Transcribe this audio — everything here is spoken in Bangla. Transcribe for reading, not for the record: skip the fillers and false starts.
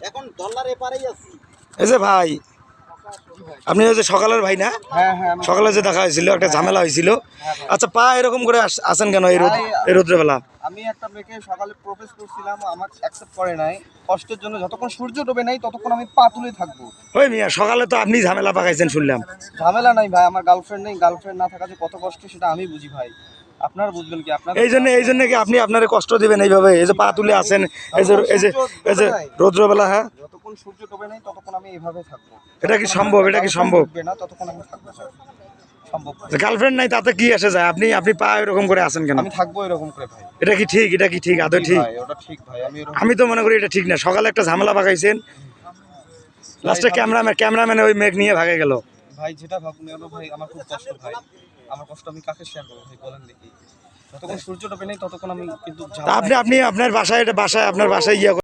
এখন দল্লার এপারেই আছি। এই যে ভাই, আপনি ওই যে সকালের ভাই না? হ্যাঁ হ্যাঁ, সকালে যে দেখা হয়েছিল, একটা ঝামেলা হয়েছিল। আচ্ছা, পা এরকম করে আসেন কেন এই রোদ্রে বেলা? আমি একটা মেয়েকে সকালে প্রপোজ করছিলাম, আমার অ্যাকসেপ্ট করে নাই। কষ্টের জন্য যতক্ষণ সূর্য ডোবে নাই ততক্ষণ আমি পা তুলে থাকবো। ওই মিয়া, সকালে তো আপনি ঝামেলা পাকাইছেন শুনলাম। ঝামেলা নাই ভাই, আমার গার্লফ্রেন্ড নেই। গার্লফ্রেন্ড না থাকা যে কত কষ্ট সেটা আমি বুঝি ভাই। আপনারা বুঝবেন কি? আপনারা এই জন্য কি আপনি আপনার কষ্ট দিবেন এইভাবে? এই যে পা তুলে আসেন, এই যে রৌদ্রবেলা। হ্যাঁ, যতক্ষণ সূর্য ডোবে নাই ততক্ষণ আমি এইভাবে থাকবো। এটা কি সম্ভব? এটা কি সম্ভব? ডুববে না ততক্ষণ আমি থাকবো স্যার। সম্ভব না। গার্লফ্রেন্ড নাই তাতে কি আসে যায়? আপনি পা এরকম করে আসেন কেন? আমি থাকবো এরকম করে ভাই। এটা কি ঠিক? এটা কি ঠিক? আদৌ জি ঠিক? ভাই, ওটা ঠিক ভাই। আমি তো মনে করি এটা ঠিক না। সকালে একটা ঝামেলা পাকাইছেন, লাস্টে ক্যামেরাম্যান ওই মেঘ নিয়ে ভাগে গেল। ভাই যেটা ভাবুন না ভাই, আমার খুব কষ্ট ভাই। আমার কষ্ট আমি কাকে শেয়ার করবো ভাই, বলেন দেখি? যতক্ষণ সূর্য ডোবে নাই ততক্ষণ আমি কিন্তু তা আপনি আপনার বাসায় আপনার বাসায় ইয়ে